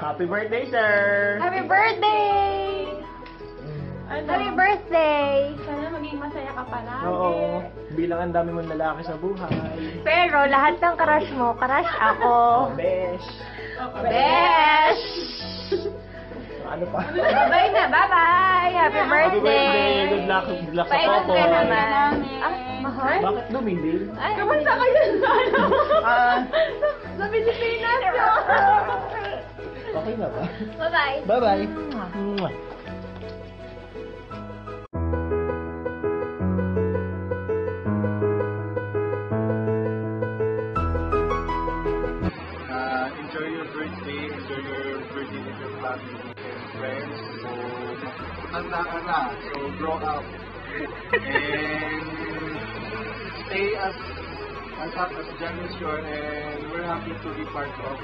Happy birthday, sir! Happy birthday! Happy birthday! Sana maging masaya ka palagi. Oo, bilang ang dami mong lalaki sa buhay. Pero lahat ng crush mo, crush ako. Besh! Besh! Ano pa? Bye-bye na, bye-bye! Happy birthday! Good luck sa Paikot Popo. ka naman. Ah, mahal? Bakit duminding? Ay, Kamusta kayo sa ano? Sa Pilipinas yun. Okay na ba? Bye-bye! Bye-bye! Mwah. Enjoy your birthday with your family and friends. So, handa ka na. So, grow up. And stay as up as Jan is sure, and we're happy to be part of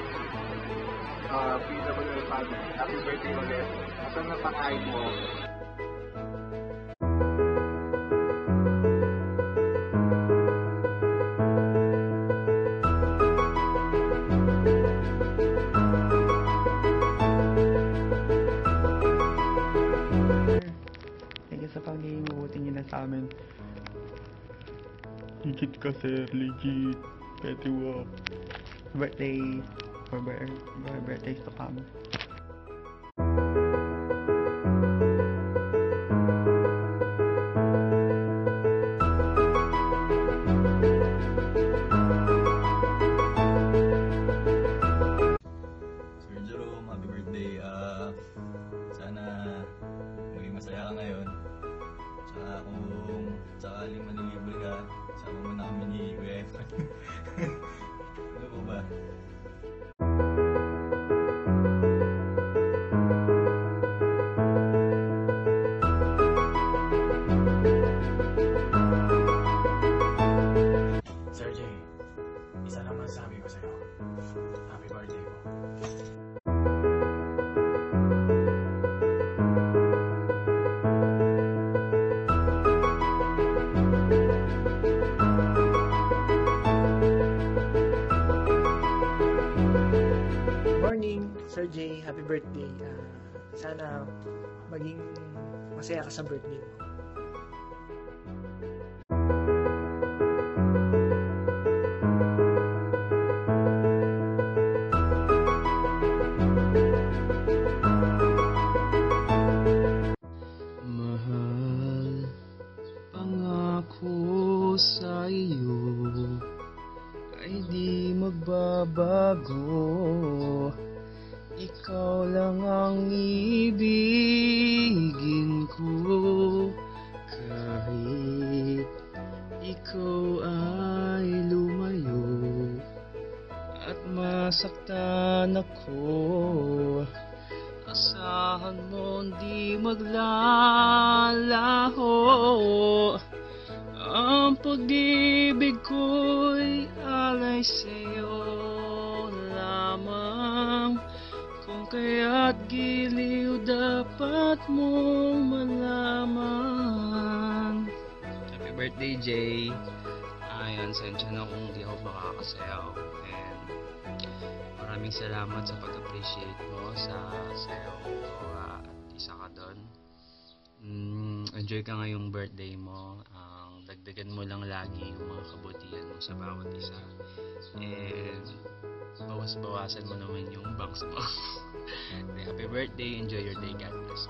PWL family. Happy birthday ulit. Asan na pakain mo? Thank you sa pagiging mabuti niyo na sa amin. Legit ka, sir. Legit. Petty walk. Birthday. For birthdays to come. Sir Jerome, happy birthday. Sana maging masaya ka ngayon. Tsaka kung sakaling malilibre ka, sama mo na kami ni Kuya Efan. Ano po ba? Sir Jay, isa lang masasabi ko sa'yo. Happy birthday po. Morning, Sir Jay. Happy birthday. Sana maging masaya ka sa birthday mo. Mahal, pangako sa iyo ay di magbabago. Ikaw lang ang ibigin ko, kahit ikaw ay lumayo at masaktan ako. Asahan mo di maglalaho. Ang pag-ibig ko'y alay sa'yo lamang. Kung kaya't giliw dapat mong malaman. Happy birthday, Jay. Ayan, sensya na kung di ako makakasayaw. And maraming salamat sa pag-appreciate mo sa sayaw ko at isa ka doon. Enjoy ka ngayong birthday mo. Dagdagan mo lang lagi yung mga kabutihan mo sa bawat isa. And bawas-bawasan mo naman yung bangs mo. Happy birthday. Enjoy your day. God bless.